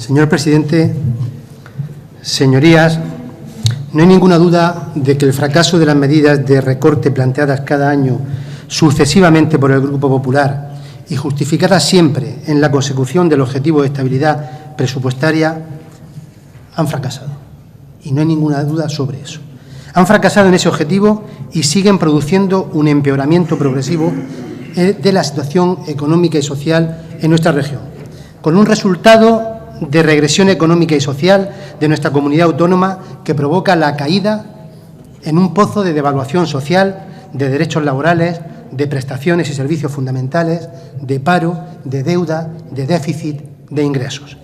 Señor presidente, señorías, no hay ninguna duda de que el fracaso de las medidas de recorte planteadas cada año sucesivamente por el Grupo Popular y justificadas siempre en la consecución del objetivo de estabilidad presupuestaria han fracasado. Y no hay ninguna duda sobre eso. Han fracasado en ese objetivo y siguen produciendo un empeoramiento progresivo de la situación económica y social en nuestra región, con un resultado de regresión económica y social de nuestra comunidad autónoma que provoca la caída en un pozo de devaluación social, de derechos laborales, de prestaciones y servicios fundamentales, de paro, de deuda, de déficit, de ingresos.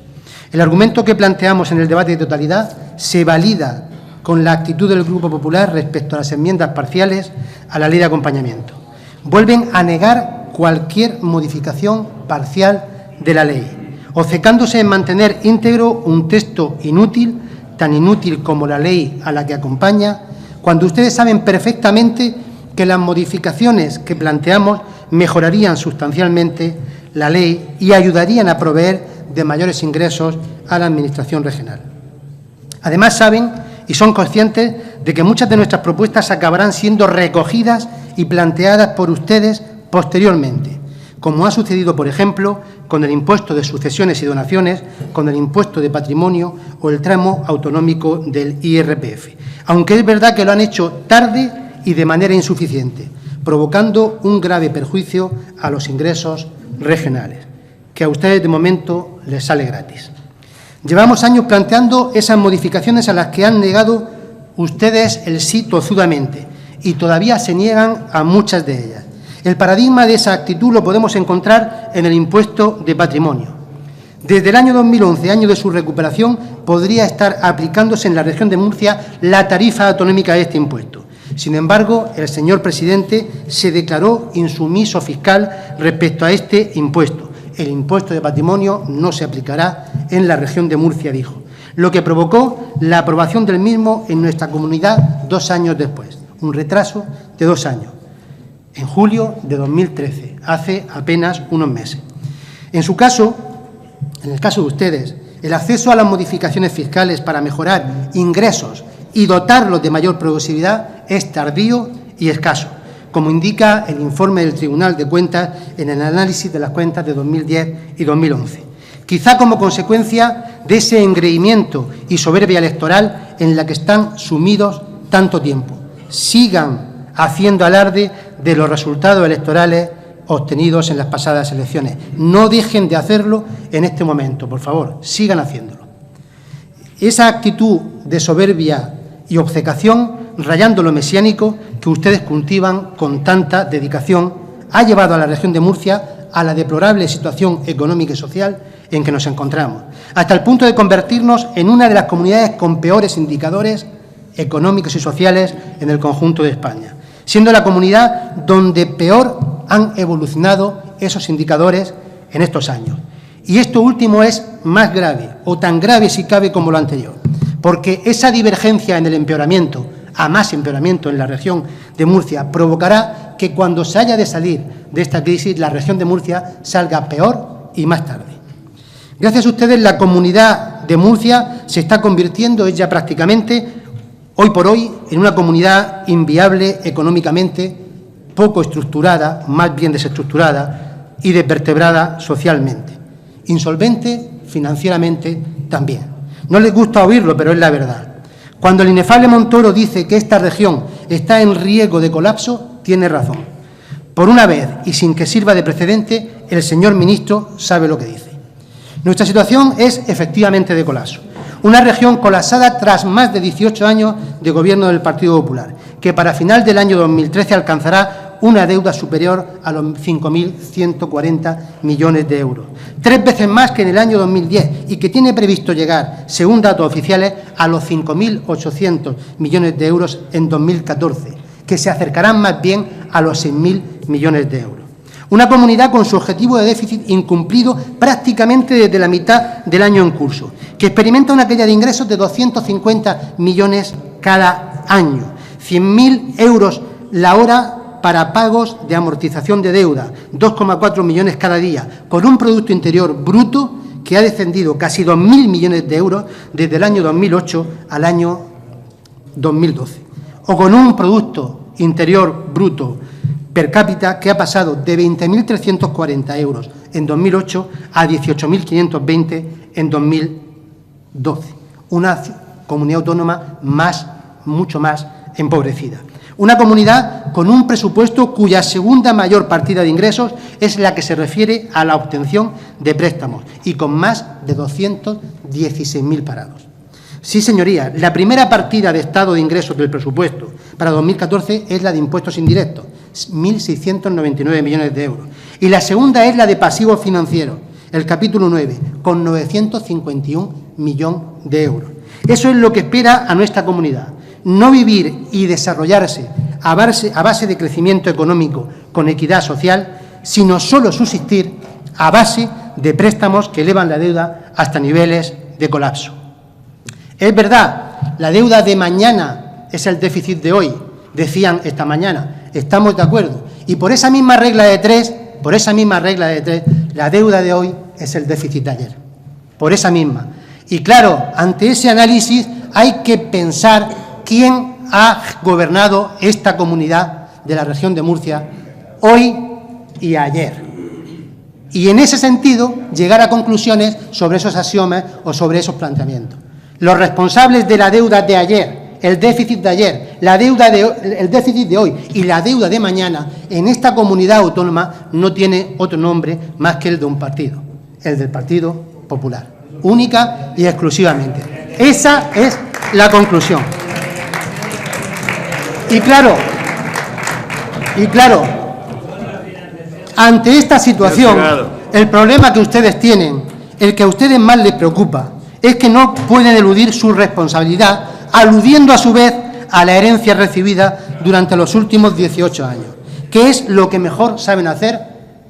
El argumento que planteamos en el debate de totalidad se valida con la actitud del Grupo Popular respecto a las enmiendas parciales a la ley de acompañamiento. Vuelven a negar cualquier modificación parcial de la ley, obcecándose en mantener íntegro un texto inútil, tan inútil como la ley a la que acompaña, cuando ustedes saben perfectamente que las modificaciones que planteamos mejorarían sustancialmente la ley y ayudarían a proveer de mayores ingresos a la Administración regional. Además, saben y son conscientes de que muchas de nuestras propuestas acabarán siendo recogidas y planteadas por ustedes posteriormente, como ha sucedido, por ejemplo, con el impuesto de sucesiones y donaciones, con el impuesto de patrimonio o el tramo autonómico del IRPF, aunque es verdad que lo han hecho tarde y de manera insuficiente, provocando un grave perjuicio a los ingresos regionales, que a ustedes de momento les sale gratis. Llevamos años planteando esas modificaciones a las que han negado ustedes el sí tozudamente y todavía se niegan a muchas de ellas. El paradigma de esa actitud lo podemos encontrar en el impuesto de patrimonio. Desde el año 2011, año de su recuperación, podría estar aplicándose en la región de Murcia la tarifa autonómica de este impuesto. Sin embargo, el señor presidente se declaró insumiso fiscal respecto a este impuesto. El impuesto de patrimonio no se aplicará en la región de Murcia, dijo, lo que provocó la aprobación del mismo en nuestra comunidad 2 años después, un retraso de 2 años, en julio de 2013, hace apenas unos meses. En su caso, en el caso de ustedes, el acceso a las modificaciones fiscales para mejorar ingresos y dotarlos de mayor progresividad es tardío y escaso, como indica el informe del Tribunal de Cuentas en el análisis de las cuentas de 2010 y 2011. Quizá como consecuencia de ese engreimiento y soberbia electoral en la que están sumidos tanto tiempo. Sigan haciendo alarde de los resultados electorales obtenidos en las pasadas elecciones. No dejen de hacerlo en este momento, por favor, sigan haciéndolo. Esa actitud de soberbia y obcecación, rayando lo mesiánico, que ustedes cultivan con tanta dedicación, ha llevado a la región de Murcia a la deplorable situación económica y social en que nos encontramos, hasta el punto de convertirnos en una de las comunidades con peores indicadores económicos y sociales en el conjunto de España, siendo la comunidad donde peor han evolucionado esos indicadores en estos años. Y esto último es más grave, o tan grave si cabe como lo anterior, porque esa divergencia en el empeoramiento, a más empeoramiento en la región de Murcia, provocará que cuando se haya de salir de esta crisis, la región de Murcia salga peor y más tarde. Gracias a ustedes, la comunidad de Murcia se está convirtiendo ya prácticamente, hoy por hoy, en una comunidad inviable económicamente, poco estructurada, más bien desestructurada y desvertebrada socialmente, insolvente financieramente también. No les gusta oírlo, pero es la verdad. Cuando el inefable Montoro dice que esta región está en riesgo de colapso, tiene razón. Por una vez, y sin que sirva de precedente, el señor ministro sabe lo que dice. Nuestra situación es efectivamente de colapso. Una región colapsada tras más de 18 años de gobierno del Partido Popular, que para final del año 2013 alcanzará una deuda superior a los 5.140 millones de euros, 3 veces más que en el año 2010 y que tiene previsto llegar, según datos oficiales, a los 5.800 millones de euros en 2014, que se acercarán más bien a los 6.000 millones de euros. Una comunidad con su objetivo de déficit incumplido prácticamente desde la mitad del año en curso, que experimenta una caída de ingresos de 250 millones cada año, 100.000 euros la hora para pagos de amortización de deuda, 2,4 millones cada día, con un Producto Interior Bruto que ha descendido casi 2.000 millones de euros desde el año 2008 al año 2012, o con un Producto Interior Bruto per cápita que ha pasado de 20.340 euros en 2008 a 18.520 en 2012. Una comunidad autónoma mucho más empobrecida. Una comunidad con un presupuesto cuya segunda mayor partida de ingresos es la que se refiere a la obtención de préstamos y con más de 216.000 parados. Sí, señorías, la primera partida de estado de ingresos del presupuesto para 2014 es la de impuestos indirectos, 1.699 millones de euros. Y la segunda es la de pasivos financieros, el capítulo 9, con 951 millones de euros. Eso es lo que espera a nuestra comunidad. No vivir y desarrollarse a base de crecimiento económico con equidad social, sino solo subsistir a base de préstamos que elevan la deuda hasta niveles de colapso. Es verdad, la deuda de mañana es el déficit de hoy, decían esta mañana. Estamos de acuerdo. Y por esa misma regla de tres, la deuda de hoy es el déficit de ayer. Por esa misma. Y claro, ante ese análisis hay que pensar quién ha gobernado esta comunidad de la región de Murcia hoy y ayer. Y en ese sentido, llegar a conclusiones sobre esos axiomas o sobre esos planteamientos. Los responsables de la deuda de ayer, el déficit de ayer, el déficit de hoy y la deuda de mañana, en esta comunidad autónoma no tiene otro nombre más que el de un partido, el del Partido Popular, única y exclusivamente. Esa es la conclusión. Y claro, ante esta situación, el problema que ustedes tienen, el que a ustedes más les preocupa, es que no pueden eludir su responsabilidad, aludiendo a su vez a la herencia recibida durante los últimos 18 años, que es lo que mejor saben hacer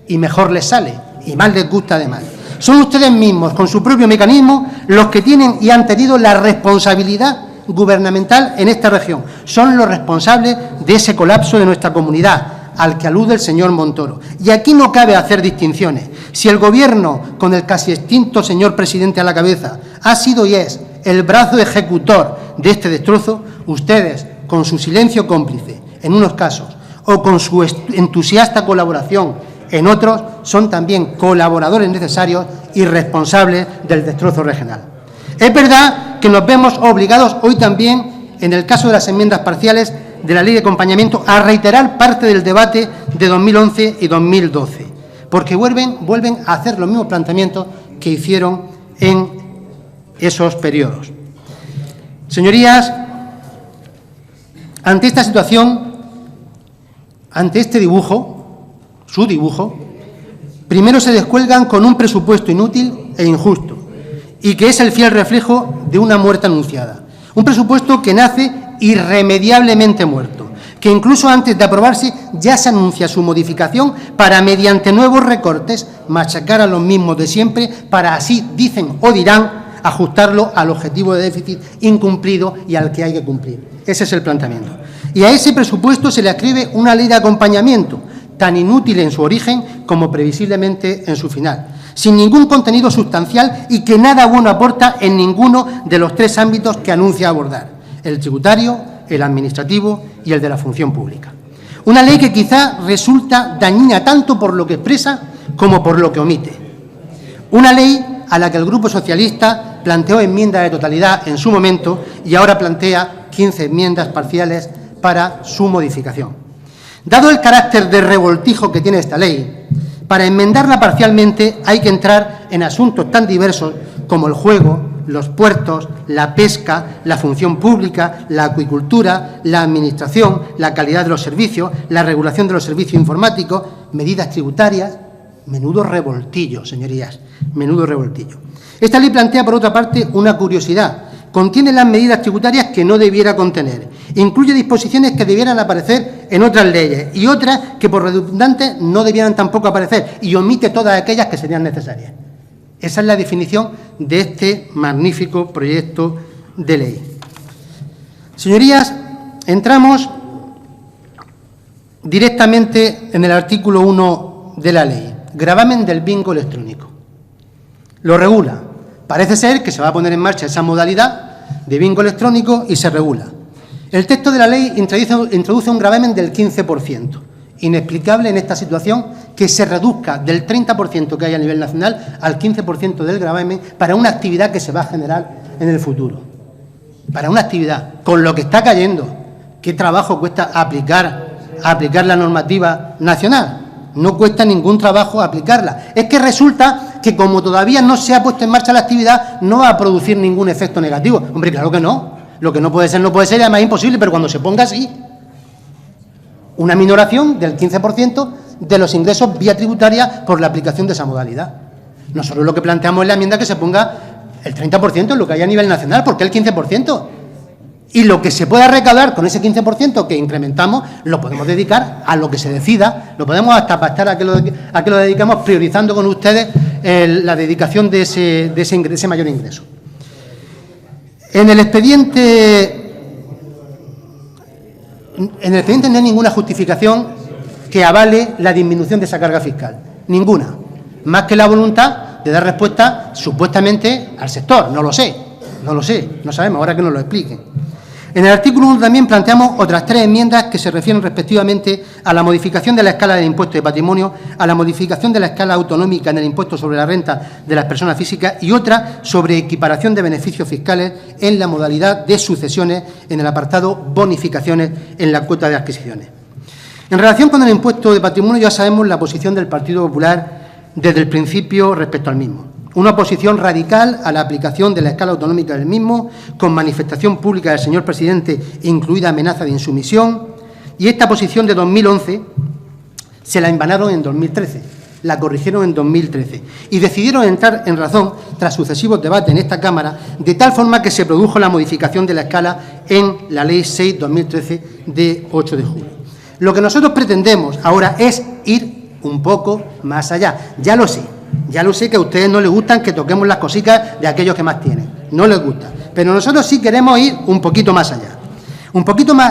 y mejor les sale, y más les gusta además. Son ustedes mismos, con su propio mecanismo, los que tienen y han tenido la responsabilidad gubernamental en esta región. Son los responsables de ese colapso de nuestra comunidad, al que alude el señor Montoro. Y aquí no cabe hacer distinciones. Si el Gobierno, con el casi extinto señor presidente a la cabeza, ha sido y es el brazo ejecutor de este destrozo, ustedes, con su silencio cómplice en unos casos o con su entusiasta colaboración en otros, son también colaboradores necesarios y responsables del destrozo regional. Es verdad que nos vemos obligados hoy también, en el caso de las enmiendas parciales de la Ley de Acompañamiento, a reiterar parte del debate de 2011 y 2012, porque vuelven a hacer los mismos planteamientos que hicieron en esos periodos. Señorías, ante esta situación, ante este dibujo, su dibujo, primero se descuelgan con un presupuesto inútil e injusto, y que es el fiel reflejo de una muerte anunciada. Un presupuesto que nace irremediablemente muerto, que incluso antes de aprobarse ya se anuncia su modificación para, mediante nuevos recortes, machacar a los mismos de siempre para así, dicen o dirán, ajustarlo al objetivo de déficit incumplido y al que hay que cumplir. Ese es el planteamiento. Y a ese presupuesto se le adscribe una ley de acompañamiento, tan inútil en su origen como previsiblemente en su final, sin ningún contenido sustancial y que nada bueno aporta en ninguno de los tres ámbitos que anuncia abordar: el tributario, el administrativo y el de la función pública. Una ley que quizá resulta dañina tanto por lo que expresa como por lo que omite. Una ley a la que el Grupo Socialista planteó enmienda de totalidad en su momento y ahora plantea 15 enmiendas parciales para su modificación. Dado el carácter de revoltijo que tiene esta ley, para enmendarla parcialmente hay que entrar en asuntos tan diversos como el juego, los puertos, la pesca, la función pública, la acuicultura, la administración, la calidad de los servicios, la regulación de los servicios informáticos, medidas tributarias. Menudo revoltillo, señorías, menudo revoltillo. Esta ley plantea, por otra parte, una curiosidad. Contiene las medidas tributarias que no debiera contener. Incluye disposiciones que debieran aparecer en otras leyes y otras que, por redundantes, no debieran tampoco aparecer, y omite todas aquellas que serían necesarias. Esa es la definición de este magnífico proyecto de ley. Señorías, entramos directamente en el artículo 1 de la ley, gravamen del bingo electrónico. Lo regula. Parece ser que se va a poner en marcha esa modalidad de bingo electrónico y se regula. El texto de la ley introduce un gravamen del 15%. Inexplicable en esta situación que se reduzca del 30% que hay a nivel nacional al 15% del gravamen para una actividad que se va a generar en el futuro. Para una actividad, con lo que está cayendo, ¿qué trabajo cuesta aplicar la normativa nacional? No cuesta ningún trabajo aplicarla. Es que resulta que como todavía no se ha puesto en marcha la actividad, no va a producir ningún efecto negativo. Hombre, claro que no. Lo que no puede ser, y además es imposible, pero cuando se ponga así, una minoración del 15% de los ingresos vía tributaria por la aplicación de esa modalidad. Nosotros lo que planteamos en la enmienda es que se ponga el 30% en lo que hay a nivel nacional. ¿Por qué el 15%? Y lo que se pueda recaudar con ese 15% que incrementamos, lo podemos dedicar a lo que se decida, lo podemos hasta pactar a que lo dedicamos, priorizando con ustedes la dedicación de ese mayor ingreso. En el expediente no hay ninguna justificación que avale la disminución de esa carga fiscal. Ninguna. Más que la voluntad de dar respuesta supuestamente al sector. No lo sé, no sabemos, ahora que nos lo expliquen. En el artículo 1 también planteamos otras 3 enmiendas que se refieren respectivamente a la modificación de la escala del impuesto de patrimonio, a la modificación de la escala autonómica en el impuesto sobre la renta de las personas físicas y otra sobre equiparación de beneficios fiscales en la modalidad de sucesiones en el apartado bonificaciones en la cuota de adquisiciones. En relación con el impuesto de patrimonio ya sabemos la posición del Partido Popular desde el principio respecto al mismo. Una oposición radical a la aplicación de la escala autonómica del mismo, con manifestación pública del señor presidente, incluida amenaza de insumisión, y esta posición de 2011 se la envanaron en 2013, la corrigieron en 2013, y decidieron entrar en razón tras sucesivos debates en esta Cámara, de tal forma que se produjo la modificación de la escala en la Ley 6/2013 de 8 de julio. Lo que nosotros pretendemos ahora es ir un poco más allá. Ya lo sé que a ustedes no les gustan que toquemos las cositas de aquellos que más tienen, no les gusta, pero nosotros sí queremos ir un poquito más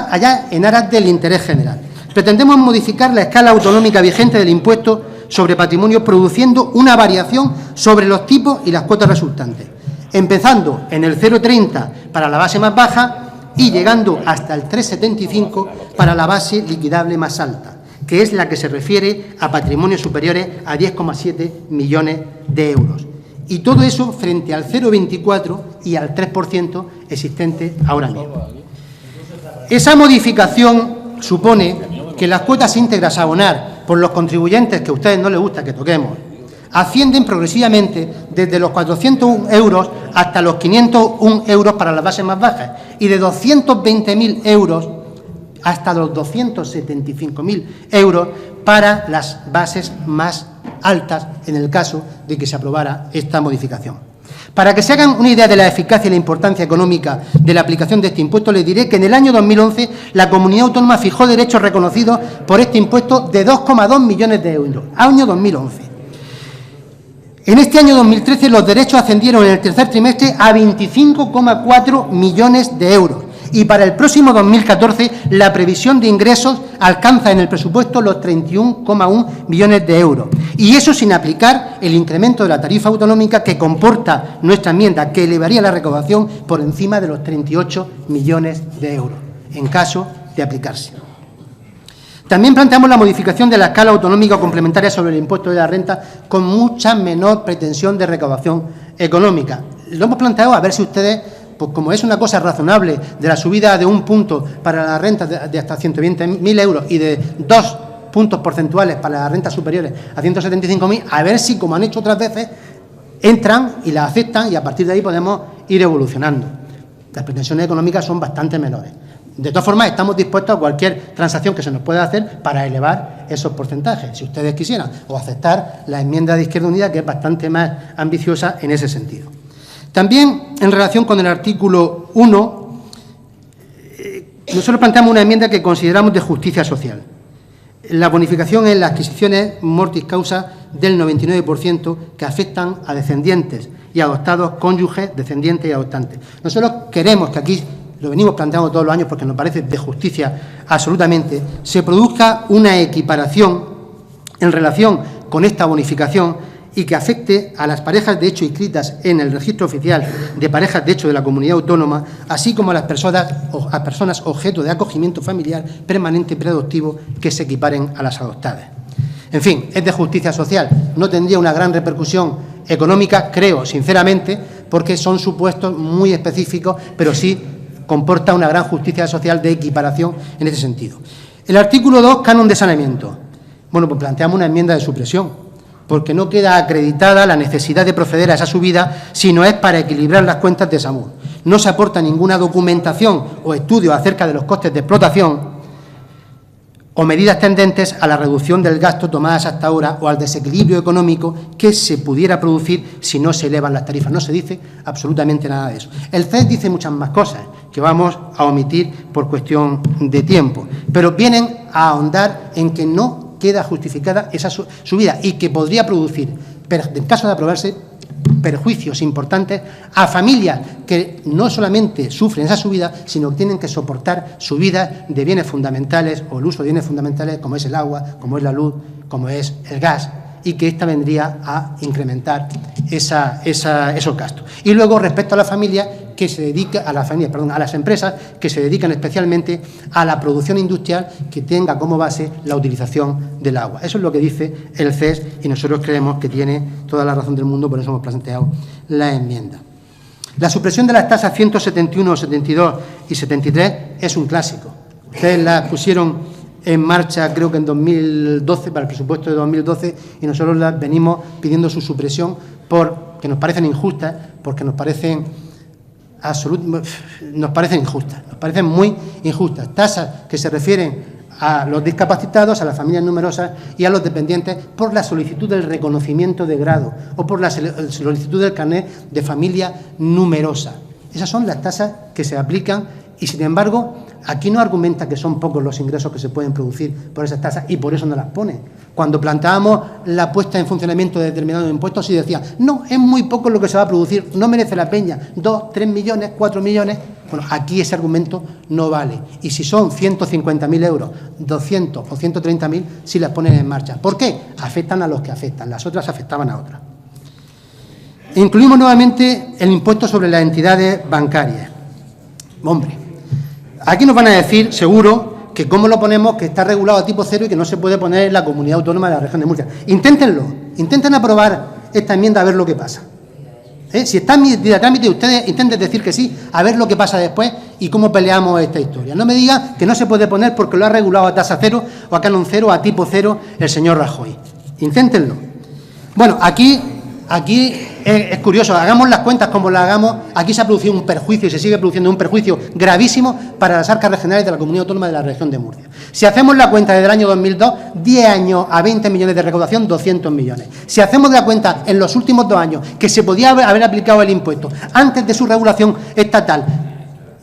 allá en aras del interés general. Pretendemos modificar la escala autonómica vigente del impuesto sobre patrimonio, produciendo una variación sobre los tipos y las cuotas resultantes, empezando en el 0,30 para la base más baja y llegando hasta el 3,75 para la base liquidable más alta, que es la que se refiere a patrimonios superiores a 10,7 millones de euros. Y todo eso frente al 0,24 y al 3% existente ahora mismo. Esa modificación supone que las cuotas íntegras a abonar por los contribuyentes que a ustedes no les gusta que toquemos ascienden progresivamente desde los 401 euros hasta los 501 euros para las bases más bajas y de 220.000 euros hasta los 275.000 euros para las bases más altas en el caso de que se aprobara esta modificación. Para que se hagan una idea de la eficacia y la importancia económica de la aplicación de este impuesto, les diré que en el año 2011 la comunidad autónoma fijó derechos reconocidos por este impuesto de 2,2 millones de euros. Año 2011. En este año 2013 los derechos ascendieron en el tercer trimestre a 25,4 millones de euros. Y para el próximo 2014 la previsión de ingresos alcanza en el presupuesto los 31,1 millones de euros. Y eso sin aplicar el incremento de la tarifa autonómica que comporta nuestra enmienda, que elevaría la recaudación por encima de los 38 millones de euros, en caso de aplicarse. También planteamos la modificación de la escala autonómica complementaria sobre el impuesto de la renta con mucha menor pretensión de recaudación económica. Lo hemos planteado a ver si ustedes, pues como es una cosa razonable de la subida de 1 punto para la renta de hasta 120.000 euros y de 2 puntos porcentuales para las rentas superiores a 175.000, a ver si, como han hecho otras veces, entran y la aceptan y a partir de ahí podemos ir evolucionando. Las pretensiones económicas son bastante menores. De todas formas, estamos dispuestos a cualquier transacción que se nos pueda hacer para elevar esos porcentajes, si ustedes quisieran, o aceptar la enmienda de Izquierda Unida, que es bastante más ambiciosa en ese sentido. También, en relación con el artículo 1, nosotros planteamos una enmienda que consideramos de justicia social. La bonificación en las adquisiciones mortis causa del 99% que afectan a descendientes y adoptados, cónyuges, descendientes y adoptantes. Nosotros queremos que aquí, lo venimos planteando todos los años porque nos parece de justicia absolutamente, se produzca una equiparación en relación con esta bonificación y que afecte a las parejas de hecho inscritas en el registro oficial de parejas de hecho de la comunidad autónoma, así como a las personas objeto de acogimiento familiar permanente preadoptivo que se equiparen a las adoptadas. En fin, es de justicia social. No tendría una gran repercusión económica, creo, sinceramente, porque son supuestos muy específicos, pero sí comporta una gran justicia social de equiparación en ese sentido. El artículo 2, canon de saneamiento. Bueno, pues planteamos una enmienda de supresión, porque no queda acreditada la necesidad de proceder a esa subida, sino es para equilibrar las cuentas de SAMUR. No se aporta ninguna documentación o estudio acerca de los costes de explotación o medidas tendentes a la reducción del gasto tomadas hasta ahora o al desequilibrio económico que se pudiera producir si no se elevan las tarifas. No se dice absolutamente nada de eso. El CES dice muchas más cosas que vamos a omitir por cuestión de tiempo, pero vienen a ahondar en que no queda justificada esa subida y que podría producir, en caso de aprobarse, perjuicios importantes a familias que no solamente sufren esa subida, sino que tienen que soportar subidas de bienes fundamentales o el uso de bienes fundamentales como es el agua, como es la luz, como es el gas, y que esta vendría a incrementar esos gastos. Y luego, respecto a la familia que se dedica, a las empresas que se dedican especialmente a la producción industrial que tenga como base la utilización del agua. Eso es lo que dice el CES y nosotros creemos que tiene toda la razón del mundo, por eso hemos planteado la enmienda. La supresión de las tasas 171, 72 y 73 es un clásico. Ustedes las pusieron en marcha, creo que en 2012, para el presupuesto de 2012, y nosotros las venimos pidiendo su supresión porque nos parecen injustas, porque nos parecen injustas, nos parecen muy injustas. Tasas que se refieren a los discapacitados, a las familias numerosas y a los dependientes por la solicitud del reconocimiento de grado o por la solicitud del carnet de familia numerosa. Esas son las tasas que se aplican y, sin embargo, aquí no argumenta que son pocos los ingresos que se pueden producir por esas tasas y por eso no las pone. Cuando planteábamos la puesta en funcionamiento de determinados impuestos, sí decía, no, es muy poco lo que se va a producir, no merece la pena, 2, 3 millones, 4 millones. Bueno, aquí ese argumento no vale. Y si son 150.000 euros, 200 o 130.000, sí las ponen en marcha. ¿Por qué? Afectan a los que afectan, las otras afectaban a otras. Incluimos nuevamente el impuesto sobre las entidades bancarias. Hombre, aquí nos van a decir, seguro, que cómo lo ponemos, que está regulado a tipo cero y que no se puede poner en la comunidad autónoma de la región de Murcia. Inténtenlo, intenten aprobar esta enmienda a ver lo que pasa. Si está en mi trámite, ustedes intenten decir que sí, a ver lo que pasa después y cómo peleamos esta historia. No me digan que no se puede poner porque lo ha regulado a tasa cero o a canon cero o a tipo cero el señor Rajoy. Inténtenlo. Bueno, aquí es curioso, hagamos las cuentas como las hagamos, aquí se ha producido un perjuicio y se sigue produciendo un perjuicio gravísimo para las arcas regionales de la comunidad autónoma de la región de Murcia. Si hacemos la cuenta desde el año 2002, 10 años a 20 millones de recaudación, 200 millones. Si hacemos la cuenta en los últimos 2 años, que se podía haber aplicado el impuesto antes de su regulación estatal,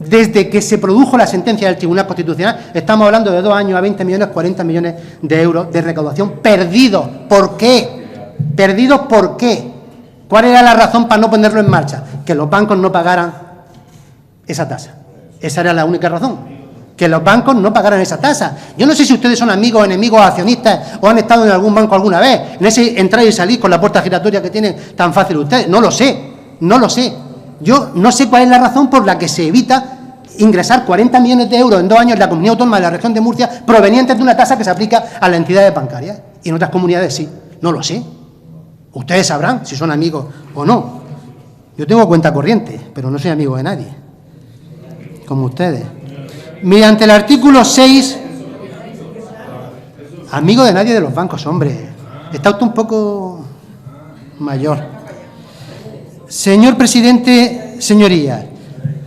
desde que se produjo la sentencia del Tribunal Constitucional, estamos hablando de 2 años a 20 millones, 40 millones de euros de recaudación perdidos. ¿Por qué? ¿Perdidos por qué? ¿Cuál era la razón para no ponerlo en marcha? Que los bancos no pagaran esa tasa. Esa era la única razón. Que los bancos no pagaran esa tasa. Yo no sé si ustedes son amigos o enemigos accionistas o han estado en algún banco alguna vez, en ese entrar y salir con la puerta giratoria que tienen tan fácil ustedes. No lo sé, no lo sé. Yo no sé cuál es la razón por la que se evita ingresar 40 millones de euros en 2 años en la comunidad autónoma de la región de Murcia provenientes de una tasa que se aplica a las entidades bancarias. Y en otras comunidades sí. No lo sé. Ustedes sabrán si son amigos o no. Yo tengo cuenta corriente, pero no soy amigo de nadie, como ustedes. Mediante el artículo 6, amigo de nadie de los bancos, hombre. Está usted un poco mayor. Señor presidente, señorías,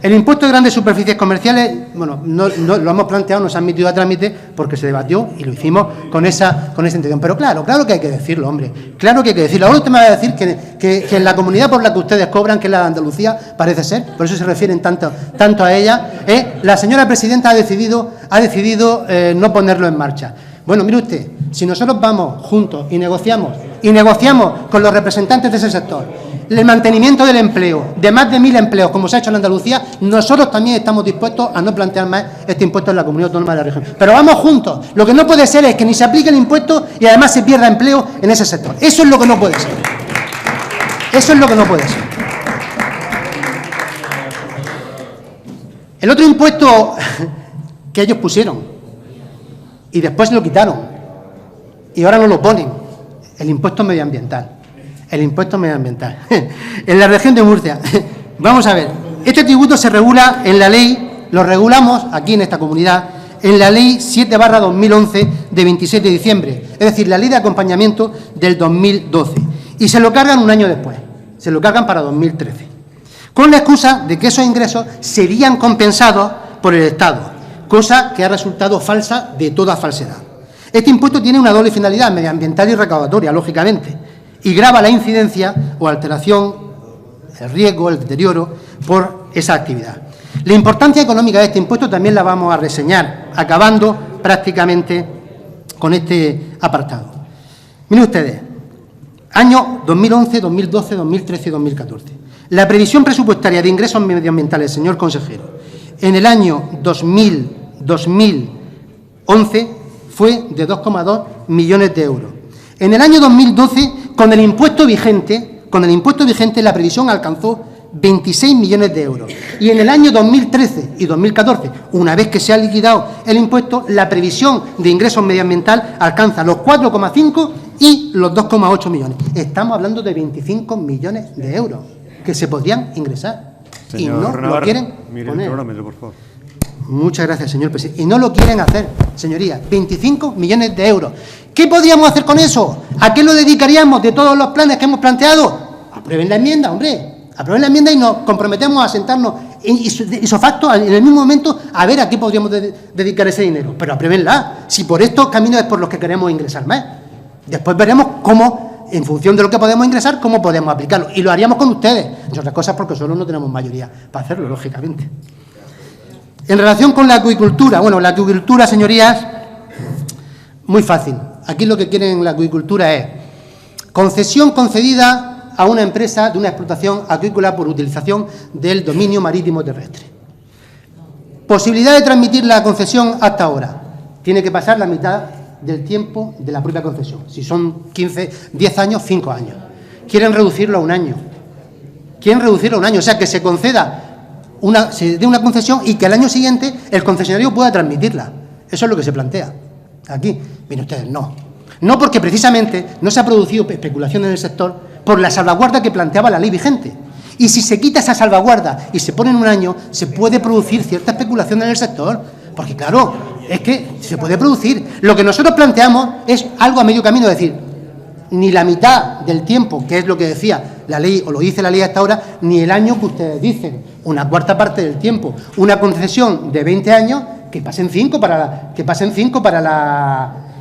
el impuesto de grandes superficies comerciales, bueno, no lo hemos planteado, no se ha admitido a trámite porque se debatió y lo hicimos con esa intención. Pero claro que hay que decirlo, hombre, claro que hay que decirlo. Ahora usted me va a decir que en la comunidad por la que ustedes cobran, que es la de Andalucía, parece ser, por eso se refieren tanto a ella, la señora presidenta ha decidido no ponerlo en marcha. Bueno, mire usted, si nosotros vamos juntos y negociamos con los representantes de ese sector el mantenimiento del empleo, de más de 1.000 empleos, como se ha hecho en Andalucía, nosotros también estamos dispuestos a no plantear más este impuesto en la comunidad autónoma de la región. Pero vamos juntos. Lo que no puede ser es que ni se aplique el impuesto y además se pierda empleo en ese sector. Eso es lo que no puede ser. Eso es lo que no puede ser. El otro impuesto que ellos pusieron y después lo quitaron y ahora no lo ponen, el impuesto medioambiental. El impuesto medioambiental. En la región de Murcia, vamos a ver, este tributo se regula en la ley, lo regulamos aquí en esta comunidad, en la ley 7/2011 de 27 de diciembre, es decir, la ley de acompañamiento del 2012, y se lo cargan un año después, se lo cargan para 2013, con la excusa de que esos ingresos serían compensados por el Estado, cosa que ha resultado falsa de toda falsedad. Este impuesto tiene una doble finalidad, medioambiental y recaudatoria, lógicamente, y grava la incidencia o alteración, el riesgo, el deterioro por esa actividad. La importancia económica de este impuesto también la vamos a reseñar, acabando prácticamente con este apartado. Miren ustedes, años 2011, 2012, 2013 y 2014. La previsión presupuestaria de ingresos medioambientales, señor consejero, en el año 2011 fue de 2,2 millones de euros. En el año 2012, con el impuesto vigente, la previsión alcanzó 26 millones de euros. Y en el año 2013 y 2014, una vez que se ha liquidado el impuesto, la previsión de ingresos medioambiental alcanza los 4,5 y los 2,8 millones. Estamos hablando de 25 millones de euros que se podrían ingresar. Señor, y no Renabar, lo quieren poner. Por favor. Muchas gracias, señor presidente. Y no lo quieren hacer, señorías. 25 millones de euros. ¿Qué podríamos hacer con eso? ¿A qué lo dedicaríamos de todos los planes que hemos planteado? Aprueben la enmienda, hombre. Aprueben la enmienda y nos comprometemos a sentarnos isofacto en el mismo momento a ver a qué podríamos dedicar ese dinero. Pero apruébenla. Si por estos caminos es por los que queremos ingresar más. Después veremos cómo, en función de lo que podemos ingresar, cómo podemos aplicarlo. Y lo haríamos con ustedes. Entre otras cosas porque solo no tenemos mayoría para hacerlo, lógicamente. En relación con la acuicultura, bueno, la acuicultura, señorías, muy fácil. Aquí lo que quieren la acuicultura es concesión concedida a una empresa de una explotación acuícola por utilización del dominio marítimo terrestre. Posibilidad de transmitir la concesión hasta ahora. Tiene que pasar la mitad del tiempo de la propia concesión. Si son 10 años, 5 años. Quieren reducirlo a un año. O sea, que se conceda se dé una concesión y que al año siguiente el concesionario pueda transmitirla. Eso es lo que se plantea aquí. Miren ustedes, no. No, porque precisamente no se ha producido especulación en el sector por la salvaguarda que planteaba la ley vigente. Y si se quita esa salvaguarda y se pone en un año, se puede producir cierta especulación en el sector. Porque, claro, es que se puede producir. Lo que nosotros planteamos es algo a medio camino, es decir, ni la mitad del tiempo, que es lo que decía la ley, o lo dice la ley hasta ahora, ni el año que ustedes dicen, una cuarta parte del tiempo. Una concesión de 20 años, que pasen 5 para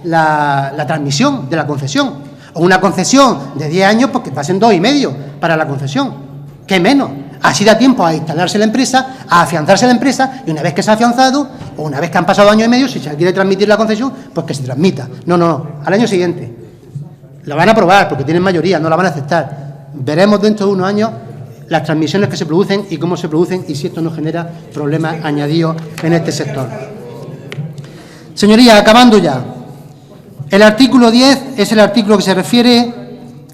la transmisión de la concesión. O una concesión de 10 años, pues que pasen 2,5 para la concesión. ¿Qué menos? Así da tiempo a instalarse la empresa, a afianzarse la empresa, y una vez que se ha afianzado, o una vez que han pasado 2,5, si se quiere transmitir la concesión, pues que se transmita. No, al año siguiente. La van a aprobar porque tienen mayoría, no la van a aceptar. Veremos dentro de unos años las transmisiones que se producen y cómo se producen y si esto no genera problemas añadidos en este sector. Señorías, acabando ya. El artículo 10 es el artículo que se refiere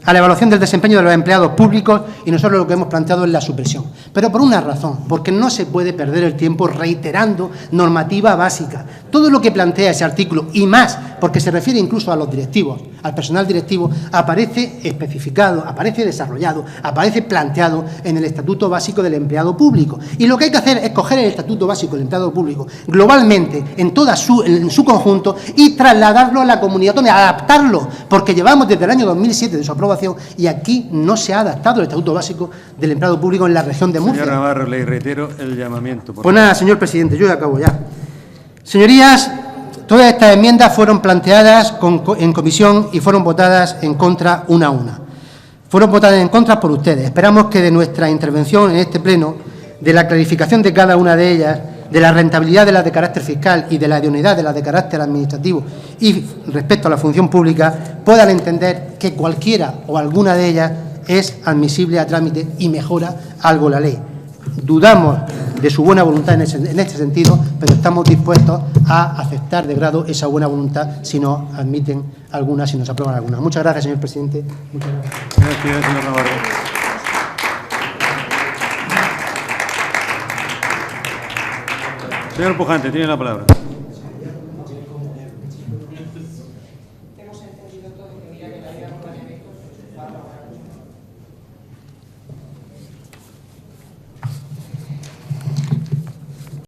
a la evaluación del desempeño de los empleados públicos y nosotros lo que hemos planteado es la supresión. Pero por una razón, porque no se puede perder el tiempo reiterando normativa básica. Todo lo que plantea ese artículo y más, porque se refiere incluso a los directivos, al personal directivo, aparece especificado, aparece desarrollado, aparece planteado en el Estatuto Básico del Empleado Público. Y lo que hay que hacer es coger el Estatuto Básico del Empleado Público globalmente, en su conjunto, y trasladarlo a la comunidad autónoma, adaptarlo, porque llevamos desde el año 2007 de su aprobación y aquí no se ha adaptado el Estatuto Básico del Empleado Público en la región de Murcia. Señor Navarro, le reitero el llamamiento. Pues nada, señor presidente, yo ya acabo ya. Señorías, todas estas enmiendas fueron planteadas en comisión y fueron votadas en contra una a una. Fueron votadas en contra por ustedes. Esperamos que de nuestra intervención en este pleno, de la clarificación de cada una de ellas, de la rentabilidad de las de carácter fiscal y de la idoneidad de las de carácter administrativo y respecto a la función pública, puedan entender que cualquiera o alguna de ellas es admisible a trámite y mejora algo la ley. Dudamos de su buena voluntad en este sentido, pero estamos dispuestos a aceptar de grado esa buena voluntad si nos admiten algunas, si nos aprueban algunas. Muchas gracias, señor presidente. Muchas gracias. Gracias, señor Navarro. Señor Pujante, tiene la palabra.